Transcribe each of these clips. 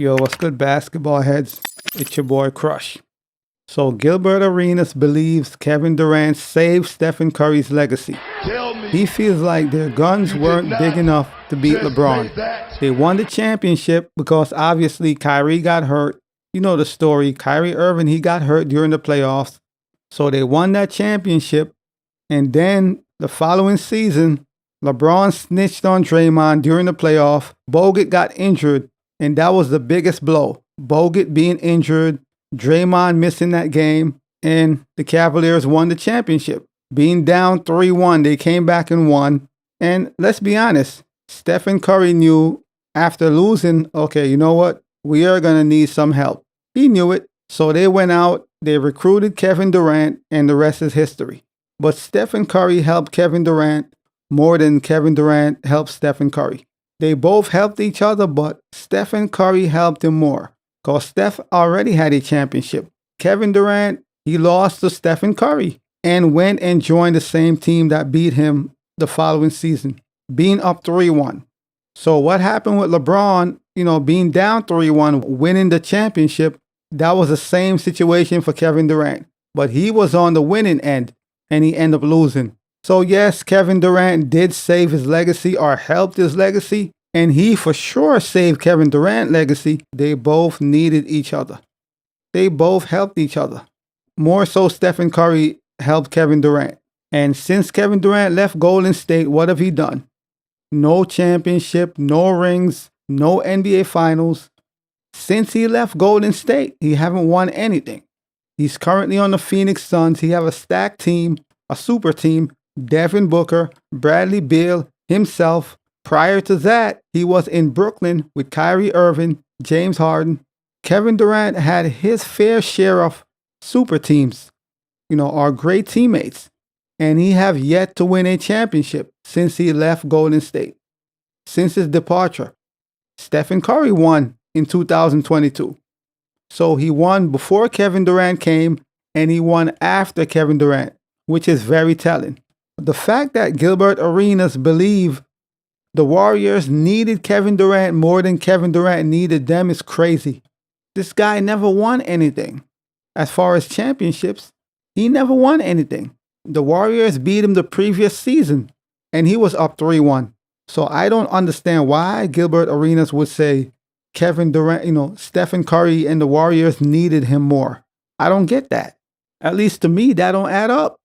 Yo, what's good, basketball heads? It's your boy Crush. So Gilbert Arenas believes Kevin Durant saved Stephen Curry's legacy. He feels like their guns weren't big enough to beat LeBron. They won the championship because obviously Kyrie got hurt. You know the story. Kyrie Irving, he got hurt during the playoffs. So they won that championship. And then the following season, LeBron snitched on Draymond during the playoff. Bogut got injured, and that was the biggest blow. Bogut being injured, Draymond missing that game, and the Cavaliers won the championship. Being down 3-1, they came back and won. And let's be honest, Stephen Curry knew after losing, okay, you know what? We are going to need some help. He knew it. So they went out, they recruited Kevin Durant, and the rest is history. But Stephen Curry helped Kevin Durant more than Kevin Durant helped Stephen Curry. They both helped each other, but Stephen Curry helped him more because Steph already had a championship. Kevin Durant, he lost to Stephen Curry and went and joined the same team that beat him the following season, being up 3-1. So what happened with LeBron, being down 3-1, winning the championship, that was the same situation for Kevin Durant. But he was on the winning end and he ended up losing. So yes, Kevin Durant did save his legacy or helped his legacy, and he for sure saved Kevin Durant's legacy. They both needed each other. They both helped each other. More so, Stephen Curry helped Kevin Durant. And since Kevin Durant left Golden State, what have he done? No championship, no rings, no NBA Finals. Since he left Golden State, he haven't won anything. He's currently on the Phoenix Suns. He have a stacked team, a super team. Devin Booker, Bradley Beal, himself. Prior to that, he was in Brooklyn with Kyrie Irving, James Harden. Kevin Durant had his fair share of super teams, are great teammates. And he have yet to win a championship since he left Golden State. Since his departure, Stephen Curry won in 2022. So he won before Kevin Durant came, and he won after Kevin Durant, which is very telling. The fact that Gilbert Arenas believe the Warriors needed Kevin Durant more than Kevin Durant needed them is crazy. This guy never won anything. As far as championships, he never won anything. The Warriors beat him the previous season, and he was up 3-1. So I don't understand why Gilbert Arenas would say Kevin Durant, Stephen Curry and the Warriors needed him more. I don't get that. At least to me, that don't add up.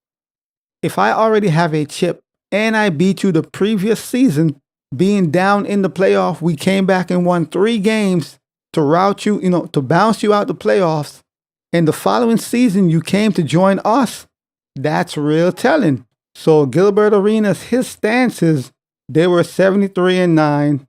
If I already have a chip and I beat you the previous season, being down in the playoff, we came back and won 3 games to route you, to bounce you out the playoffs. And the following season, you came to join us. That's real telling. So Gilbert Arenas, his stances, they were 73-9,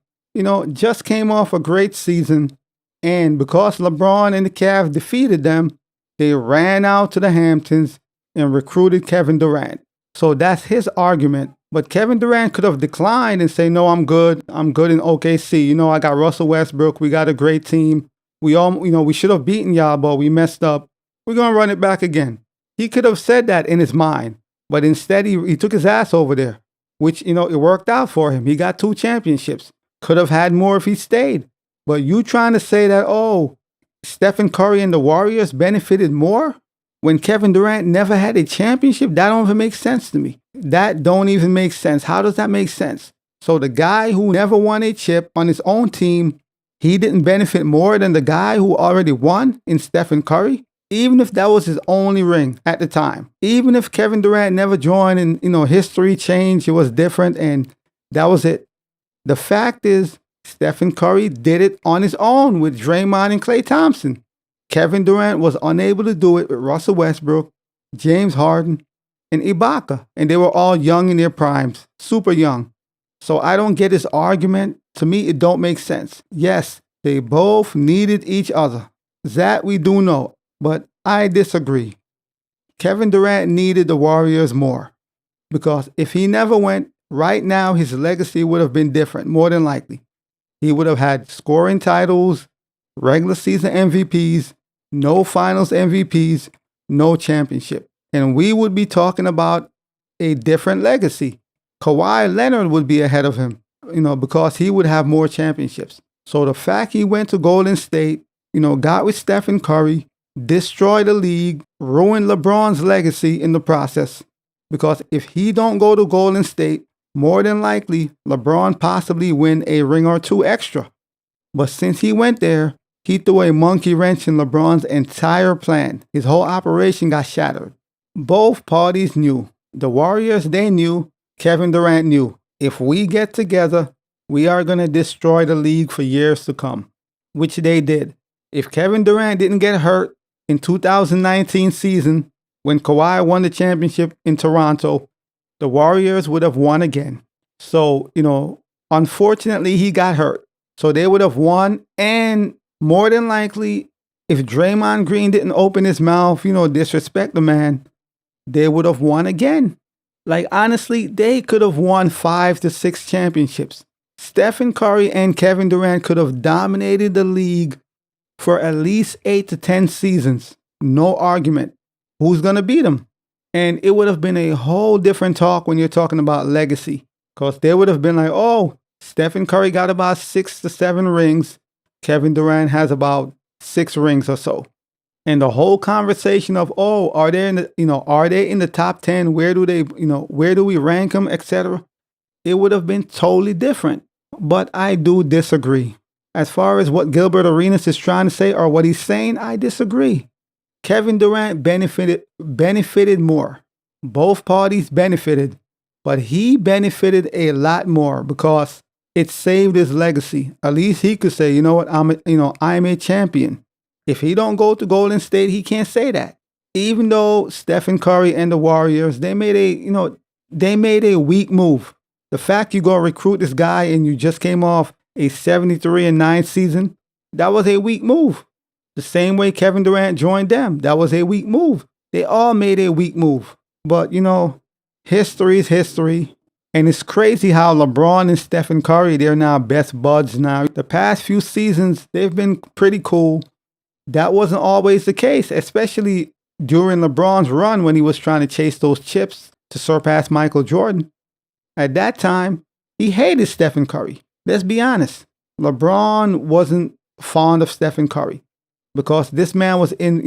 just came off a great season. And because LeBron and the Cavs defeated them, they ran out to the Hamptons and recruited Kevin Durant. So that's his argument. But Kevin Durant could have declined and say, no, I'm good. I'm good in OKC. I got Russell Westbrook. We got a great team. We all, we should have beaten y'all, but we messed up. We're going to run it back again. He could have said that in his mind. But instead, he took his ass over there, which, it worked out for him. He got 2 championships. Could have had more if he stayed. But you trying to say that, Stephen Curry and the Warriors benefited more? When Kevin Durant never had a championship, that don't even make sense to me. That don't even make sense. How does that make sense? So the guy who never won a chip on his own team, he didn't benefit more than the guy who already won in Stephen Curry? Even if that was his only ring at the time. Even if Kevin Durant never joined and, history changed, it was different and that was it. The fact is, Stephen Curry did it on his own with Draymond and Klay Thompson. Kevin Durant was unable to do it with Russell Westbrook, James Harden, and Ibaka. And they were all young in their primes, super young. So I don't get his argument. To me, it don't make sense. Yes, they both needed each other. That we do know. But I disagree. Kevin Durant needed the Warriors more. Because if he never went, right now his legacy would have been different, more than likely. He would have had scoring titles, regular season MVPs, no finals MVPs, no championship. And we would be talking about a different legacy. Kawhi Leonard would be ahead of him, because he would have more championships. So the fact he went to Golden State, got with Stephen Curry, destroyed the league, ruined LeBron's legacy in the process. Because if he don't go to Golden State, more than likely, LeBron possibly win a ring or two extra. But since he went there, he threw a monkey wrench in LeBron's entire plan. His whole operation got shattered. Both parties knew. The Warriors, they knew. Kevin Durant knew. If we get together, we are going to destroy the league for years to come, which they did. If Kevin Durant didn't get hurt in 2019 season, when Kawhi won the championship in Toronto, the Warriors would have won again. So, unfortunately, he got hurt. So they would have won. And more than likely, if Draymond Green didn't open his mouth, disrespect the man, they would have won again. Like, honestly, they could have won 5 to 6 championships. Stephen Curry and Kevin Durant could have dominated the league for at least 8 to 10 seasons. No argument. Who's going to beat them? And it would have been a whole different talk when you're talking about legacy. Because they would have been like, oh, Stephen Curry got about 6 to 7 rings. Kevin Durant has about 6 rings or so. And the whole conversation of, oh, are they in the top 10? Where do we rank them, etc.? It would have been totally different. But I do disagree. As far as what Gilbert Arenas is trying to say or what he's saying, I disagree. Kevin Durant benefited more. Both parties benefited, but he benefited a lot more because it saved his legacy. At least he could say, you know what, I'm a champion. If he don't go to Golden State, he can't say that. Even though Stephen Curry and the Warriors, they made a weak move. The fact you go recruit this guy and you just came off a 73-9 season, that was a weak move. The same way Kevin Durant joined them, that was a weak move. They all made a weak move. But, history is history. And it's crazy how LeBron and Stephen Curry, they're now best buds now. The past few seasons, they've been pretty cool. That wasn't always the case, especially during LeBron's run when he was trying to chase those chips to surpass Michael Jordan. At that time, he hated Stephen Curry. Let's be honest. LeBron wasn't fond of Stephen Curry because this man was in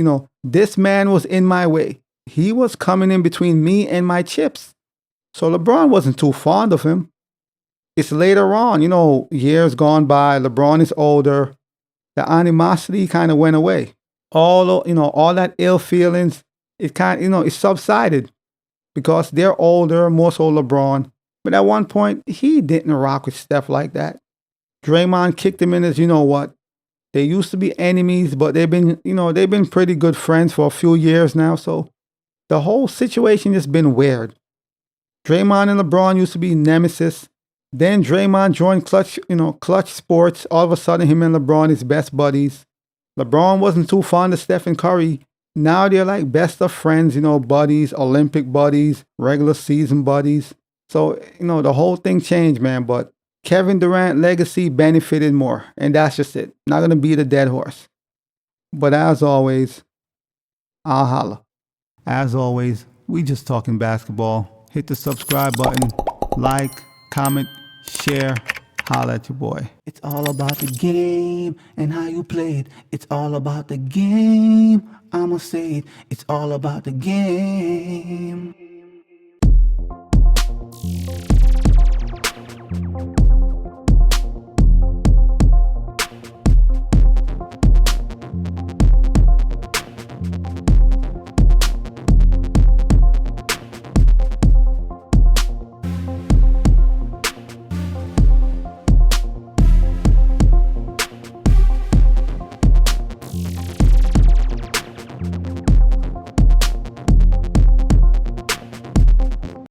my way. He was coming in between me and my chips. So LeBron wasn't too fond of him. It's later on, years gone by, LeBron is older. The animosity kind of went away. All that ill feelings, it subsided because they're older, more so LeBron. But at one point, he didn't rock with Steph like that. Draymond kicked him in as, they used to be enemies, but they've been pretty good friends for a few years now. So the whole situation has been weird. Draymond and LeBron used to be nemesis. Then Draymond joined Clutch Sports. All of a sudden, him and LeBron is best buddies. LeBron wasn't too fond of Stephen Curry. Now they're like best of friends, buddies, Olympic buddies, regular season buddies. So, the whole thing changed, man. But Kevin Durant legacy benefited more. And that's just it. Not going to beat a dead horse. But as always, I'll holla. As always, we just talking basketball. Hit the subscribe button, like, comment, share, holla at your boy. It's all about the game and how you play it. It's all about the game. I'ma say it. It's all about the game.